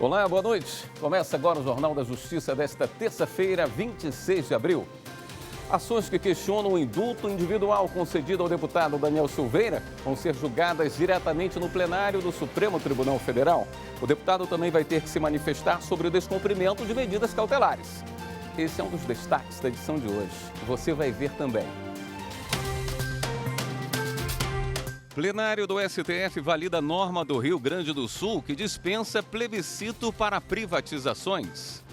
Olá, boa noite. Começa agora o Jornal da Justiça desta terça-feira, 26 de abril. Ações que questionam o indulto individual concedido ao deputado Daniel Silveira vão ser julgadas diretamente no plenário do Supremo Tribunal Federal. O deputado também vai ter que se manifestar sobre o descumprimento de medidas cautelares. Esse é um dos destaques da edição de hoje. Você vai ver também. Plenário do STF valida a norma do Rio Grande do Sul que dispensa plebiscito para privatizações.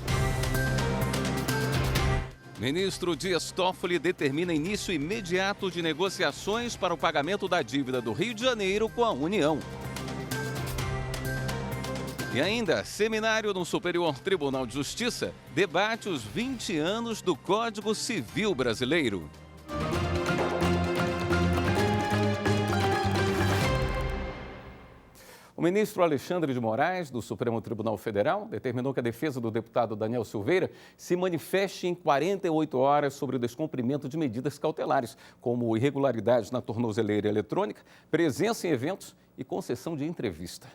Ministro Dias Toffoli determina início imediato de negociações para o pagamento da dívida do Rio de Janeiro com a União. E ainda, seminário no Superior Tribunal de Justiça debate os 20 anos do Código Civil Brasileiro. O ministro Alexandre de Moraes, do Supremo Tribunal Federal, determinou que a defesa do deputado Daniel Silveira se manifeste em 48 horas sobre o descumprimento de medidas cautelares, como irregularidades na tornozeleira eletrônica, presença em eventos e concessão de entrevista.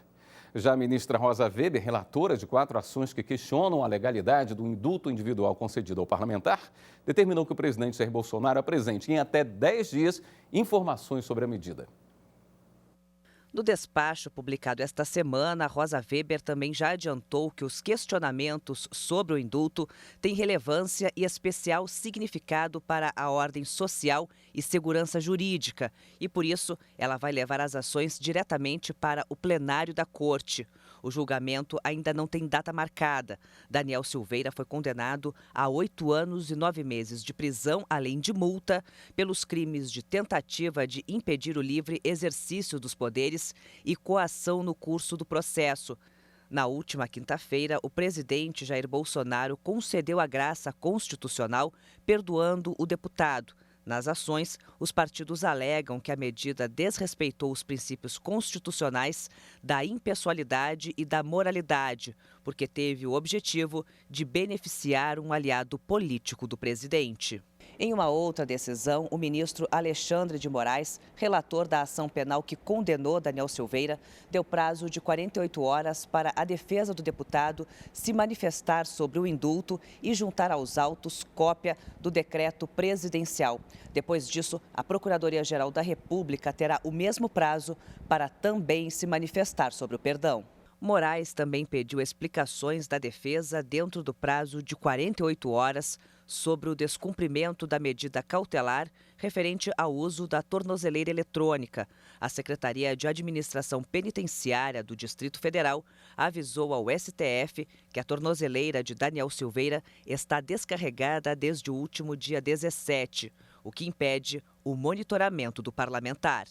Já a ministra Rosa Weber, relatora de 4 ações que questionam a legalidade do indulto individual concedido ao parlamentar, determinou que o presidente Jair Bolsonaro apresente em até 10 dias informações sobre a medida. No despacho publicado esta semana, Rosa Weber também já adiantou que os questionamentos sobre o indulto têm relevância e especial significado para a ordem social e segurança jurídica e, por isso, ela vai levar as ações diretamente para o plenário da Corte. O julgamento ainda não tem data marcada. Daniel Silveira foi condenado a 8 anos e 9 meses de prisão, além de multa, pelos crimes de tentativa de impedir o livre exercício dos poderes e coação no curso do processo. Na última quinta-feira, o presidente Jair Bolsonaro concedeu a graça constitucional, perdoando o deputado. Nas ações, os partidos alegam que a medida desrespeitou os princípios constitucionais da impessoalidade e da moralidade, porque teve o objetivo de beneficiar um aliado político do presidente. Em uma outra decisão, o ministro Alexandre de Moraes, relator da ação penal que condenou Daniel Silveira, deu prazo de 48 horas para a defesa do deputado se manifestar sobre o indulto e juntar aos autos cópia do decreto presidencial. Depois disso, a Procuradoria-Geral da República terá o mesmo prazo para também se manifestar sobre o perdão. Moraes também pediu explicações da defesa dentro do prazo de 48 horas sobre o descumprimento da medida cautelar referente ao uso da tornozeleira eletrônica. A Secretaria de Administração Penitenciária do Distrito Federal avisou ao STF que a tornozeleira de Daniel Silveira está descarregada desde o último dia 17, o que impede o monitoramento do parlamentar.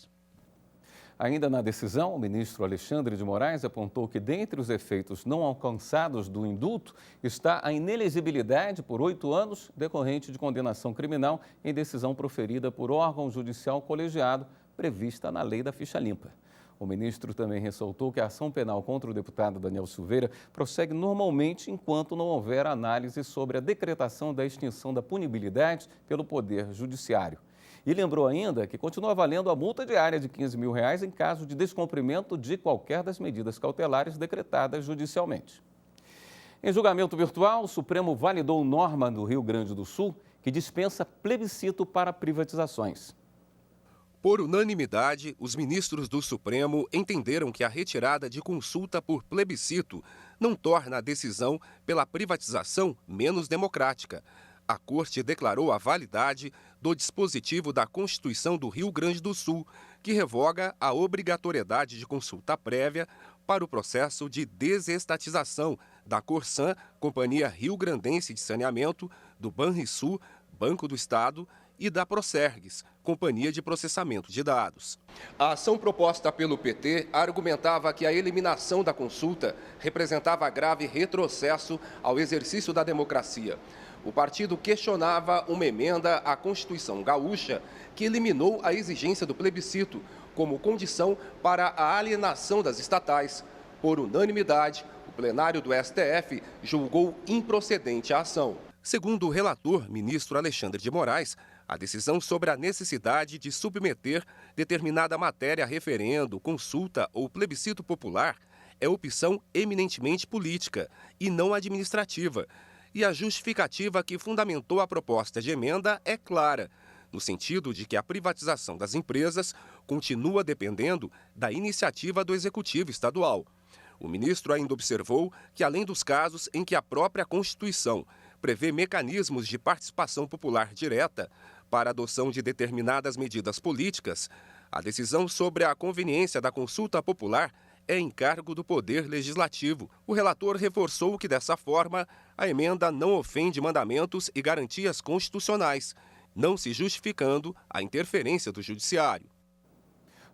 Ainda na decisão, o ministro Alexandre de Moraes apontou que, dentre os efeitos não alcançados do indulto, está a inelegibilidade por 8 anos decorrente de condenação criminal em decisão proferida por órgão judicial colegiado, prevista na lei da ficha limpa. O ministro também ressaltou que a ação penal contra o deputado Daniel Silveira prossegue normalmente enquanto não houver análise sobre a decretação da extinção da punibilidade pelo Poder Judiciário. E lembrou ainda que continua valendo a multa diária de R$15 mil em caso de descumprimento de qualquer das medidas cautelares decretadas judicialmente. Em julgamento virtual, o Supremo validou norma do Rio Grande do Sul que dispensa plebiscito para privatizações. Por unanimidade, os ministros do Supremo entenderam que a retirada de consulta por plebiscito não torna a decisão pela privatização menos democrática. A Corte declarou a validade do dispositivo da Constituição do Rio Grande do Sul, que revoga a obrigatoriedade de consulta prévia para o processo de desestatização da Corsan, Companhia Rio Grandense de Saneamento, do Banrisul, Banco do Estado, e da Procergs, Companhia de Processamento de Dados. A ação proposta pelo PT argumentava que a eliminação da consulta representava grave retrocesso ao exercício da democracia. O partido questionava uma emenda à Constituição Gaúcha que eliminou a exigência do plebiscito como condição para a alienação das estatais. Por unanimidade, o plenário do STF julgou improcedente a ação. Segundo o relator, ministro Alexandre de Moraes, a decisão sobre a necessidade de submeter determinada matéria a referendo, consulta ou plebiscito popular é opção eminentemente política e não administrativa. E a justificativa que fundamentou a proposta de emenda é clara, no sentido de que a privatização das empresas continua dependendo da iniciativa do Executivo Estadual. O ministro ainda observou que, além dos casos em que a própria Constituição prevê mecanismos de participação popular direta para a adoção de determinadas medidas políticas, a decisão sobre a conveniência da consulta popular é encargo do Poder Legislativo. O relator reforçou que, dessa forma, a emenda não ofende mandamentos e garantias constitucionais, não se justificando a interferência do Judiciário.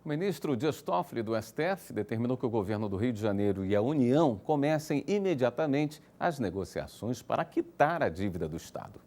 O ministro Dias Toffoli, do STF, determinou que o governo do Rio de Janeiro e a União comecem imediatamente as negociações para quitar a dívida do Estado.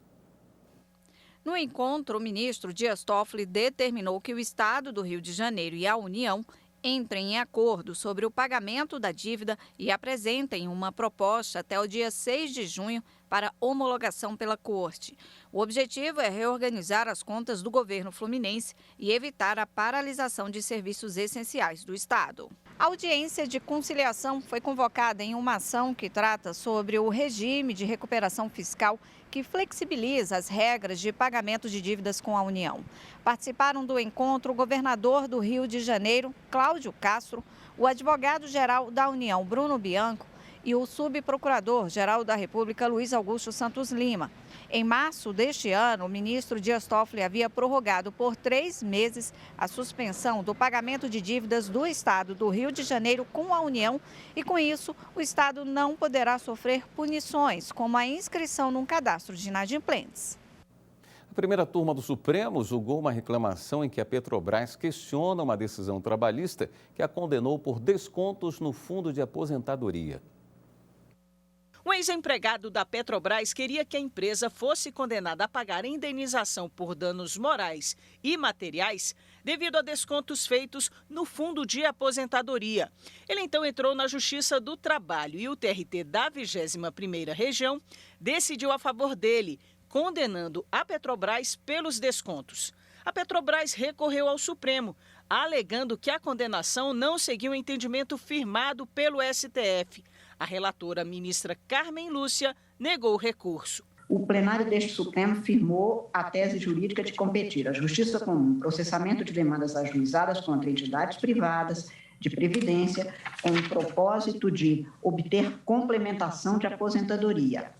No encontro, o ministro Dias Toffoli determinou que o Estado do Rio de Janeiro e a União entrem em acordo sobre o pagamento da dívida e apresentem uma proposta até o dia 6 de junho para homologação pela Corte. O objetivo é reorganizar as contas do governo fluminense e evitar a paralisação de serviços essenciais do Estado. A audiência de conciliação foi convocada em uma ação que trata sobre o regime de recuperação fiscal que flexibiliza as regras de pagamento de dívidas com a União. Participaram do encontro o governador do Rio de Janeiro, Cláudio Castro, o advogado-geral da União, Bruno Bianco, e o subprocurador-geral da República, Luiz Augusto Santos Lima. Em março deste ano, o ministro Dias Toffoli havia prorrogado por 3 meses a suspensão do pagamento de dívidas do Estado do Rio de Janeiro com a União e, com isso, o Estado não poderá sofrer punições, como a inscrição num cadastro de inadimplentes. A primeira turma do Supremo julgou uma reclamação em que a Petrobras questiona uma decisão trabalhista que a condenou por descontos no fundo de aposentadoria. O ex-empregado da Petrobras queria que a empresa fosse condenada a pagar indenização por danos morais e materiais devido a descontos feitos no fundo de aposentadoria. Ele então entrou na Justiça do Trabalho e o TRT da 21ª Região decidiu a favor dele, condenando a Petrobras pelos descontos. A Petrobras recorreu ao Supremo, alegando que a condenação não seguiu o entendimento firmado pelo STF. A relatora, ministra Carmen Lúcia, negou o recurso. O plenário deste Supremo firmou a tese jurídica de competir à Justiça Comum, processamento de demandas ajuizadas contra entidades privadas de previdência, com o propósito de obter complementação de aposentadoria.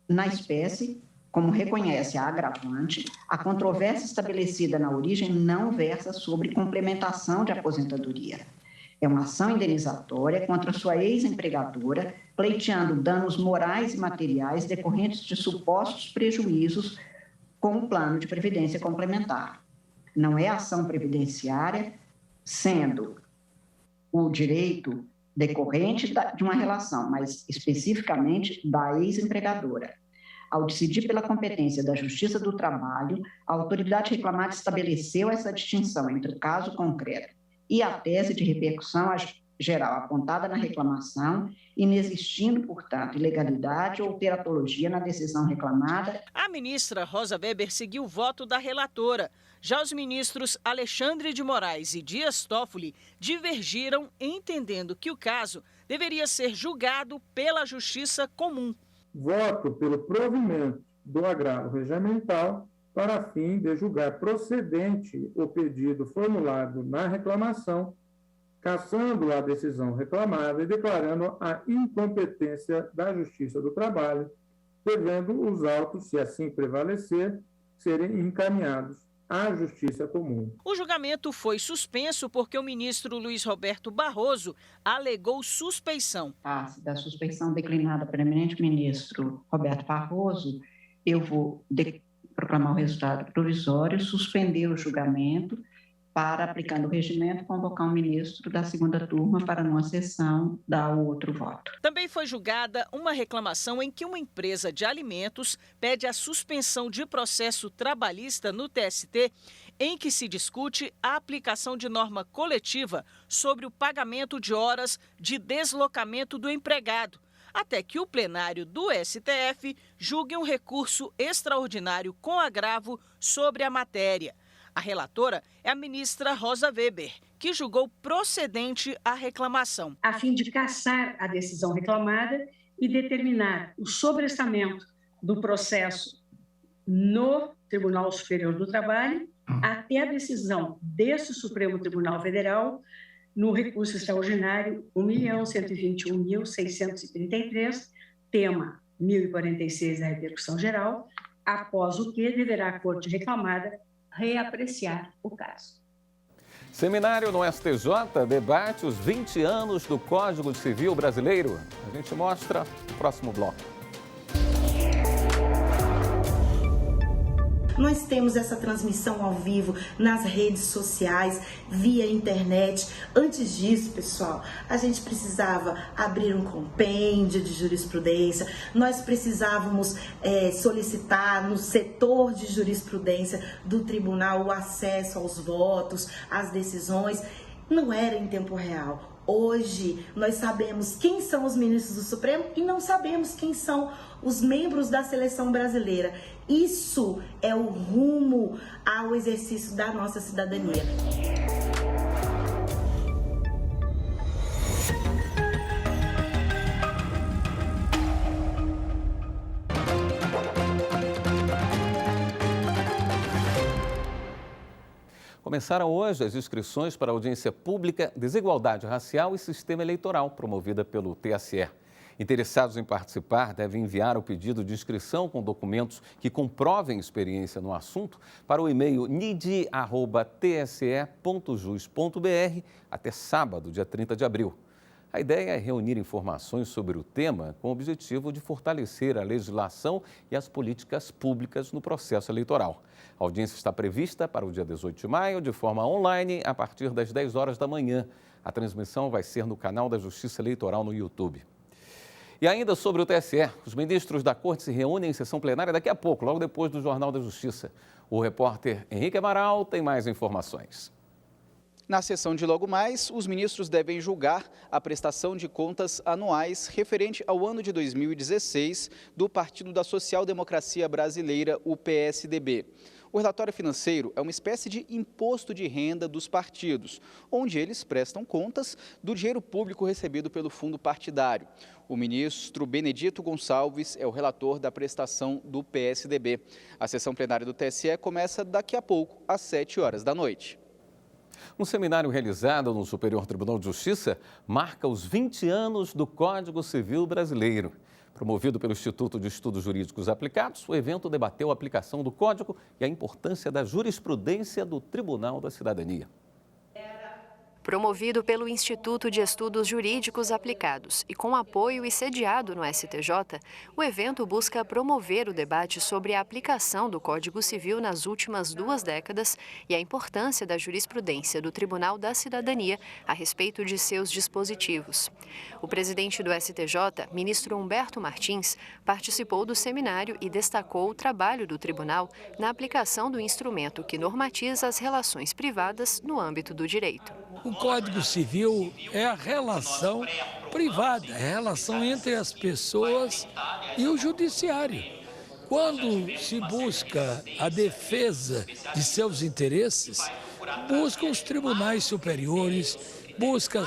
Na espécie, como reconhece a agravante, a controvérsia estabelecida na origem não versa sobre complementação de aposentadoria. É uma ação indenizatória contra sua ex-empregadora, pleiteando danos morais e materiais decorrentes de supostos prejuízos com o plano de previdência complementar. Não é ação previdenciária, sendo o direito decorrente de uma relação, mas especificamente da ex-empregadora. Ao decidir pela competência da Justiça do Trabalho, a autoridade reclamada estabeleceu essa distinção entre o caso concreto e a tese de repercussão geral apontada na reclamação, inexistindo, portanto, ilegalidade ou teratologia na decisão reclamada. A ministra Rosa Weber seguiu o voto da relatora. Já os ministros Alexandre de Moraes e Dias Toffoli divergiram, entendendo que o caso deveria ser julgado pela Justiça Comum. Voto pelo provimento do agravo regimental para fim de julgar procedente o pedido formulado na reclamação, cassando a decisão reclamada e declarando a incompetência da Justiça do Trabalho, devendo os autos, se assim prevalecer, serem encaminhados à Justiça Comum. O julgamento foi suspenso porque o ministro Luiz Roberto Barroso alegou suspeição. Da suspeição declinada pelo eminente ministro Roberto Barroso, eu vou proclamar o resultado provisório, suspender o julgamento para, aplicando o regimento, convocar um ministro da segunda turma para, numa sessão, dar o outro voto. Também foi julgada uma reclamação em que uma empresa de alimentos pede a suspensão de processo trabalhista no TST, em que se discute a aplicação de norma coletiva sobre o pagamento de horas de deslocamento do empregado, até que o plenário do STF julgue um recurso extraordinário com agravo sobre a matéria. A relatora é a ministra Rosa Weber, que julgou procedente a reclamação. A fim de cassar a decisão reclamada e determinar o sobrestamento do processo no Tribunal Superior do Trabalho até a decisão deste Supremo Tribunal Federal no recurso extraordinário 1.121.633, tema 1046 da repercussão geral, após o que deverá a Corte reclamada reapreciar o caso. Seminário no STJ debate os 20 anos do Código Civil Brasileiro. A gente mostra no próximo bloco. Nós temos essa transmissão ao vivo nas redes sociais, via internet. Antes disso, pessoal, a gente precisava abrir um compêndio de jurisprudência, nós precisávamos solicitar no setor de jurisprudência do tribunal o acesso aos votos, às decisões. Não era em tempo real. Hoje, nós sabemos quem são os ministros do Supremo e não sabemos quem são os membros da seleção brasileira. Isso é o rumo ao exercício da nossa cidadania. Começaram hoje as inscrições para a audiência pública Desigualdade Racial e Sistema Eleitoral, promovida pelo TSE. Interessados em participar devem enviar o pedido de inscrição com documentos que comprovem experiência no assunto para o e-mail nid@tse.jus.br até sábado, dia 30 de abril. A ideia é reunir informações sobre o tema com o objetivo de fortalecer a legislação e as políticas públicas no processo eleitoral. A audiência está prevista para o dia 18 de maio, de forma online, a partir das 10 horas da manhã. A transmissão vai ser no canal da Justiça Eleitoral no YouTube. E ainda sobre o TSE, os ministros da Corte se reúnem em sessão plenária daqui a pouco, logo depois do Jornal da Justiça. O repórter Henrique Amaral tem mais informações. Na sessão de logo mais, os ministros devem julgar a prestação de contas anuais referente ao ano de 2016 do Partido da Social Democracia Brasileira, o PSDB. O relatório financeiro é uma espécie de imposto de renda dos partidos, onde eles prestam contas do dinheiro público recebido pelo fundo partidário. O ministro Benedito Gonçalves é o relator da prestação do PSDB. A sessão plenária do TSE começa daqui a pouco, às 7 horas da noite. Um seminário realizado no Superior Tribunal de Justiça marca os 20 anos do Código Civil Brasileiro. Promovido pelo Instituto de Estudos Jurídicos Aplicados, o evento debateu a aplicação do Código e a importância da jurisprudência do Tribunal da Cidadania. Promovido pelo Instituto de Estudos Jurídicos Aplicados e com apoio e sediado no STJ, o evento busca promover o debate sobre a aplicação do Código Civil nas últimas 2 décadas e a importância da jurisprudência do Tribunal da Cidadania a respeito de seus dispositivos. O presidente do STJ, ministro Humberto Martins, participou do seminário e destacou o trabalho do tribunal na aplicação do instrumento que normatiza as relações privadas no âmbito do direito. O Código Civil é a relação privada, a relação entre as pessoas e o judiciário. Quando se busca a defesa de seus interesses, buscam os tribunais superiores, busca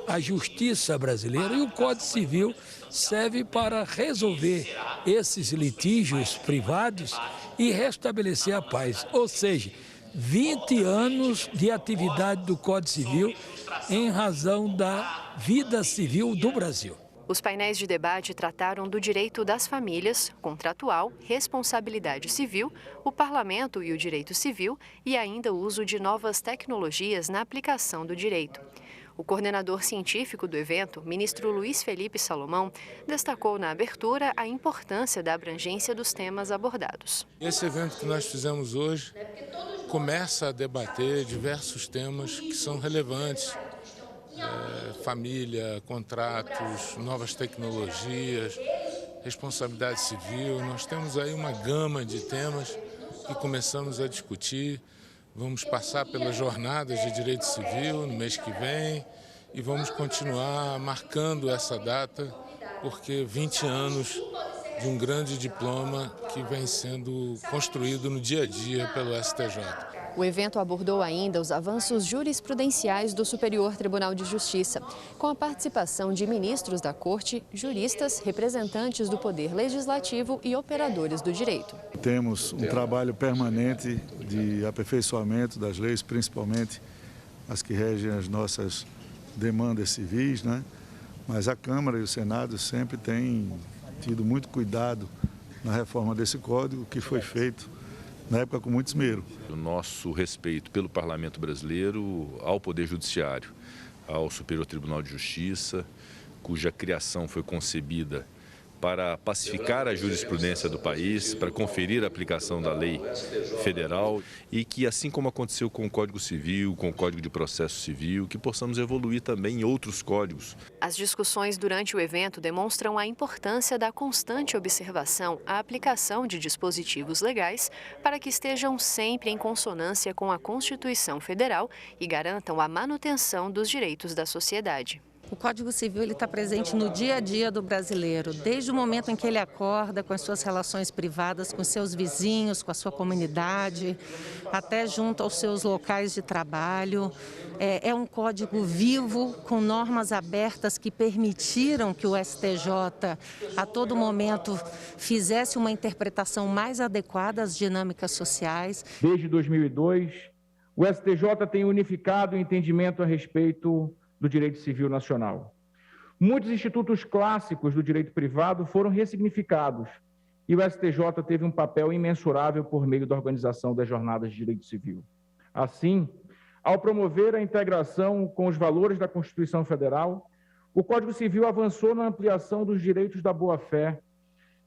a justiça brasileira e o Código Civil serve para resolver esses litígios privados e restabelecer a paz, ou seja, 20 anos de atividade do Código Civil em razão da vida civil do Brasil. Os painéis de debate trataram do direito das famílias, contratual, responsabilidade civil, o parlamento e o direito civil e ainda o uso de novas tecnologias na aplicação do direito. O coordenador científico do evento, ministro Luiz Felipe Salomão, destacou na abertura a importância da abrangência dos temas abordados. Esse evento que nós fizemos hoje começa a debater diversos temas que são relevantes. Família, contratos, novas tecnologias, responsabilidade civil. Nós temos aí uma gama de temas que começamos a discutir. Vamos passar pelas jornadas de direito civil no mês que vem e vamos continuar marcando essa data, porque 20 anos de um grande diploma que vem sendo construído no dia a dia pelo STJ. O evento abordou ainda os avanços jurisprudenciais do Superior Tribunal de Justiça, com a participação de ministros da Corte, juristas, representantes do Poder Legislativo e operadores do direito. Temos um trabalho permanente de aperfeiçoamento das leis, principalmente as que regem as nossas demandas civis, né? Mas a Câmara e o Senado sempre têm tido muito cuidado na reforma desse código, que foi feito na época com muito esmero. O nosso respeito pelo Parlamento brasileiro, ao Poder Judiciário, ao Superior Tribunal de Justiça, cuja criação foi concebida para pacificar a jurisprudência do país, para conferir a aplicação da lei federal e que, assim como aconteceu com o Código Civil, com o Código de Processo Civil, que possamos evoluir também em outros códigos. As discussões durante o evento demonstram a importância da constante observação à aplicação de dispositivos legais para que estejam sempre em consonância com a Constituição Federal e garantam a manutenção dos direitos da sociedade. O Código Civil está presente no dia a dia do brasileiro, desde o momento em que ele acorda com as suas relações privadas, com seus vizinhos, com a sua comunidade, até junto aos seus locais de trabalho. É um código vivo, com normas abertas que permitiram que o STJ, a todo momento, fizesse uma interpretação mais adequada às dinâmicas sociais. Desde 2002, o STJ tem unificado o entendimento a respeito do direito civil nacional. Muitos institutos clássicos do direito privado foram ressignificados e o STJ teve um papel imensurável por meio da organização das jornadas de direito civil. Assim, ao promover a integração com os valores da Constituição Federal, o Código Civil avançou na ampliação dos direitos da boa-fé,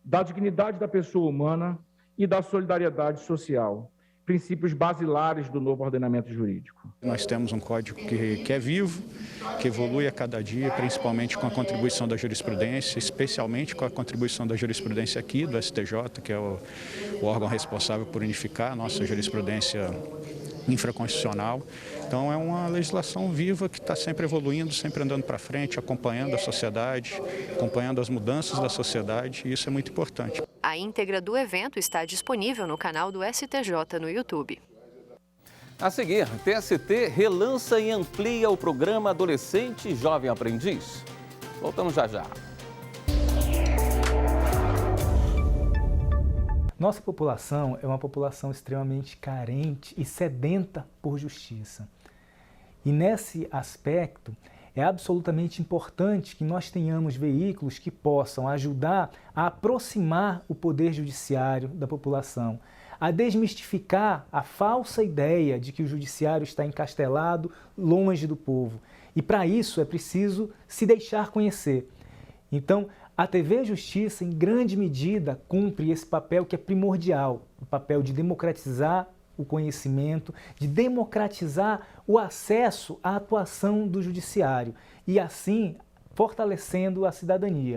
da dignidade da pessoa humana e da solidariedade social, princípios basilares do novo ordenamento jurídico. Nós temos um código que é vivo, que evolui a cada dia, principalmente com a contribuição da jurisprudência, especialmente com a contribuição da jurisprudência aqui do STJ, que é o órgão responsável por unificar a nossa jurisprudência infraconstitucional. Então é uma legislação viva que está sempre evoluindo, sempre andando para frente, acompanhando a sociedade, acompanhando as mudanças da sociedade, e isso é muito importante. A íntegra do evento está disponível no canal do STJ no YouTube. A seguir, TST relança e amplia o programa Adolescente e Jovem Aprendiz. Voltamos já já. Nossa população é uma população extremamente carente e sedenta por justiça. E nesse aspecto, é absolutamente importante que nós tenhamos veículos que possam ajudar a aproximar o poder judiciário da população, a desmistificar a falsa ideia de que o judiciário está encastelado longe do povo. E para isso é preciso se deixar conhecer. Então, a TV Justiça, em grande medida, cumpre esse papel que é primordial, o papel de democratizar o conhecimento, de democratizar o acesso à atuação do judiciário e, assim, fortalecendo a cidadania.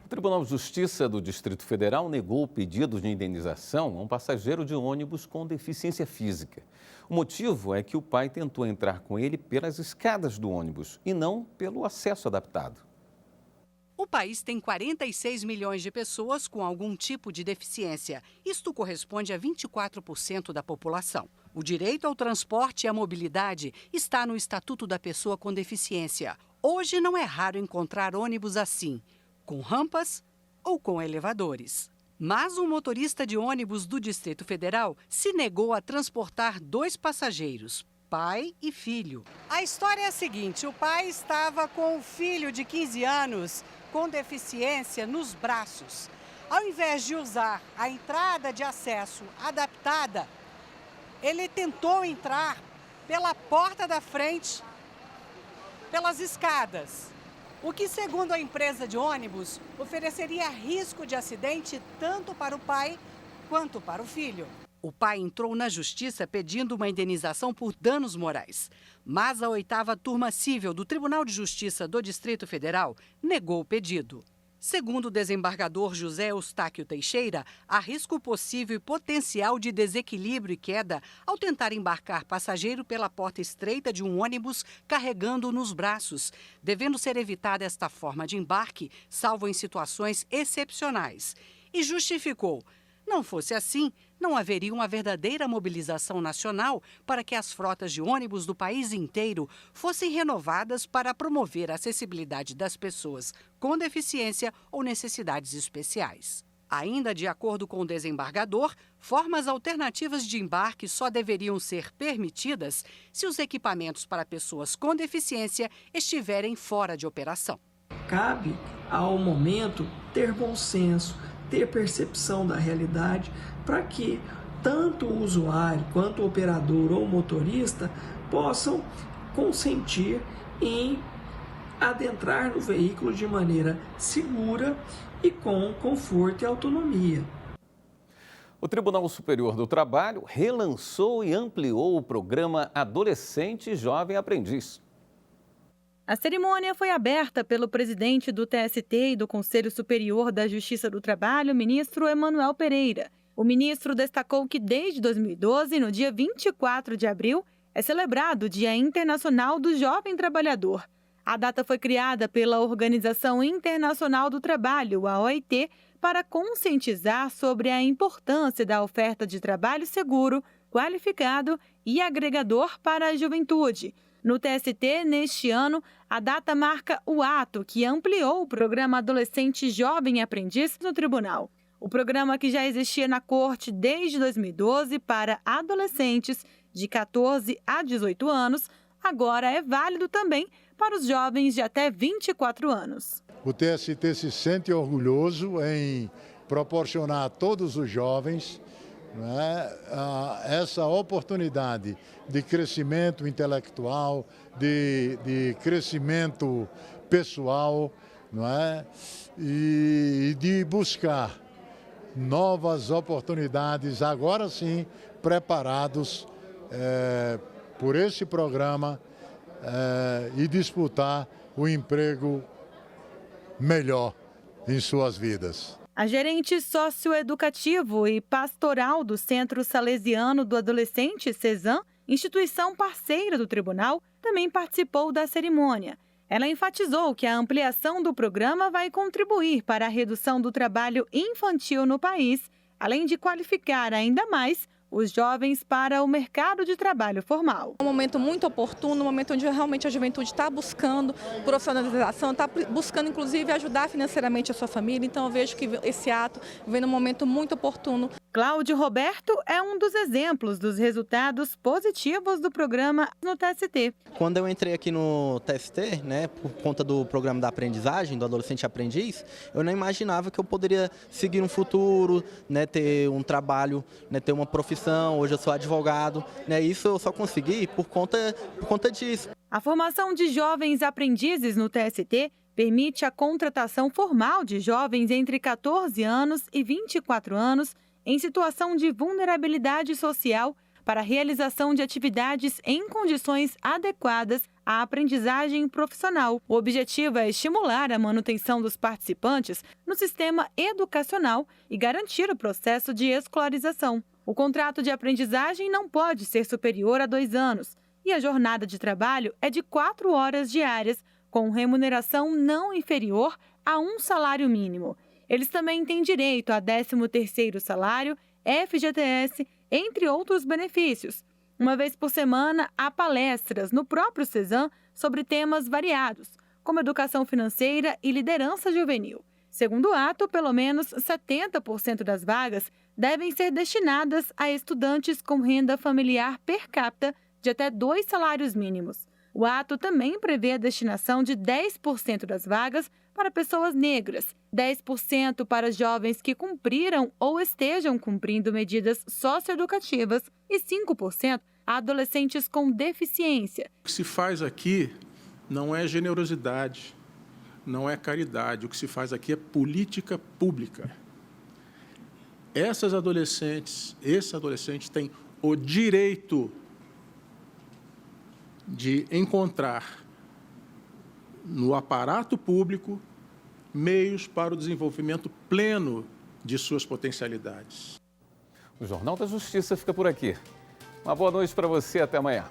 O Tribunal de Justiça do Distrito Federal negou o pedido de indenização a um passageiro de ônibus com deficiência física. O motivo é que o pai tentou entrar com ele pelas escadas do ônibus e não pelo acesso adaptado. O país tem 46 milhões de pessoas com algum tipo de deficiência. Isto corresponde a 24% da população. O direito ao transporte e à mobilidade está no Estatuto da Pessoa com Deficiência. Hoje não é raro encontrar ônibus assim, com rampas ou com elevadores. Mas um motorista de ônibus do Distrito Federal se negou a transportar 2 passageiros, pai e filho. A história é a seguinte: o pai estava com o filho de 15 anos com deficiência nos braços. Ao invés de usar a entrada de acesso adaptada, ele tentou entrar pela porta da frente, pelas escadas. O que, segundo a empresa de ônibus, ofereceria risco de acidente tanto para o pai quanto para o filho. O pai entrou na justiça pedindo uma indenização por danos morais. Mas a 8ª Turma Cível do Tribunal de Justiça do Distrito Federal negou o pedido. Segundo o desembargador José Eustáquio Teixeira, há risco possível e potencial de desequilíbrio e queda ao tentar embarcar passageiro pela porta estreita de um ônibus carregando-o nos braços, devendo ser evitada esta forma de embarque, salvo em situações excepcionais. E justificou: não fosse assim, não haveria uma verdadeira mobilização nacional para que as frotas de ônibus do país inteiro fossem renovadas para promover a acessibilidade das pessoas com deficiência ou necessidades especiais. Ainda de acordo com o desembargador, formas alternativas de embarque só deveriam ser permitidas se os equipamentos para pessoas com deficiência estiverem fora de operação. Cabe ao momento ter bom senso, ter percepção da realidade, para que tanto o usuário quanto o operador ou o motorista possam consentir em adentrar no veículo de maneira segura e com conforto e autonomia. O Tribunal Superior do Trabalho relançou e ampliou o programa Adolescente e Jovem Aprendiz. A cerimônia foi aberta pelo presidente do TST e do Conselho Superior da Justiça do Trabalho, ministro Emanuel Pereira. O ministro destacou que desde 2012, no dia 24 de abril, é celebrado o Dia Internacional do Jovem Trabalhador. A data foi criada pela Organização Internacional do Trabalho, a OIT, para conscientizar sobre a importância da oferta de trabalho seguro, qualificado e agregador para a juventude. No TST, neste ano, a data marca o ato que ampliou o programa Adolescente Jovem Aprendiz no tribunal. O programa, que já existia na Corte desde 2012 para adolescentes de 14 a 18 anos, agora é válido também para os jovens de até 24 anos. O TST se sente orgulhoso em proporcionar a todos os jovens, né, essa oportunidade de crescimento intelectual, de crescimento pessoal, não é? E de buscar novas oportunidades, agora sim, preparados por esse programa e disputar o emprego melhor em suas vidas. A gerente socioeducativo e pastoral do Centro Salesiano do Adolescente, CESAM, instituição parceira do tribunal, também participou da cerimônia. Ela enfatizou que a ampliação do programa vai contribuir para a redução do trabalho infantil no país, além de qualificar ainda mais os jovens para o mercado de trabalho formal. É um momento muito oportuno, um momento onde realmente a juventude está buscando profissionalização, está buscando inclusive ajudar financeiramente a sua família, então eu vejo que esse ato vem num momento muito oportuno. Cláudio Roberto é um dos exemplos dos resultados positivos do programa no TST. Quando eu entrei aqui no TST, né, por conta do programa da aprendizagem, do Adolescente Aprendiz, eu não imaginava que eu poderia seguir um futuro, né, ter um trabalho, né, ter uma profissão. Hoje eu sou advogado, né, isso eu só consegui por conta disso. A formação de jovens aprendizes no TST permite a contratação formal de jovens entre 14 anos e 24 anos em situação de vulnerabilidade social para a realização de atividades em condições adequadas à aprendizagem profissional. O objetivo é estimular a manutenção dos participantes no sistema educacional e garantir o processo de escolarização. O contrato de aprendizagem não pode ser superior a 2 anos e a jornada de trabalho é de 4 horas diárias, com remuneração não inferior a um salário mínimo. Eles também têm direito a 13º salário, FGTS, entre outros benefícios. Uma vez por semana, há palestras no próprio CESAM sobre temas variados, como educação financeira e liderança juvenil. Segundo o ato, pelo menos 70% das vagas devem ser destinadas a estudantes com renda familiar per capita de até 2 salários mínimos. O ato também prevê a destinação de 10% das vagas para pessoas negras, 10% para jovens que cumpriram ou estejam cumprindo medidas socioeducativas e 5% a adolescentes com deficiência. O que se faz aqui não é generosidade, não é caridade. O que se faz aqui é política pública. Esses adolescentes têm o direito de encontrar no aparato público meios para o desenvolvimento pleno de suas potencialidades. O Jornal da Justiça fica por aqui. Uma boa noite para você, até amanhã.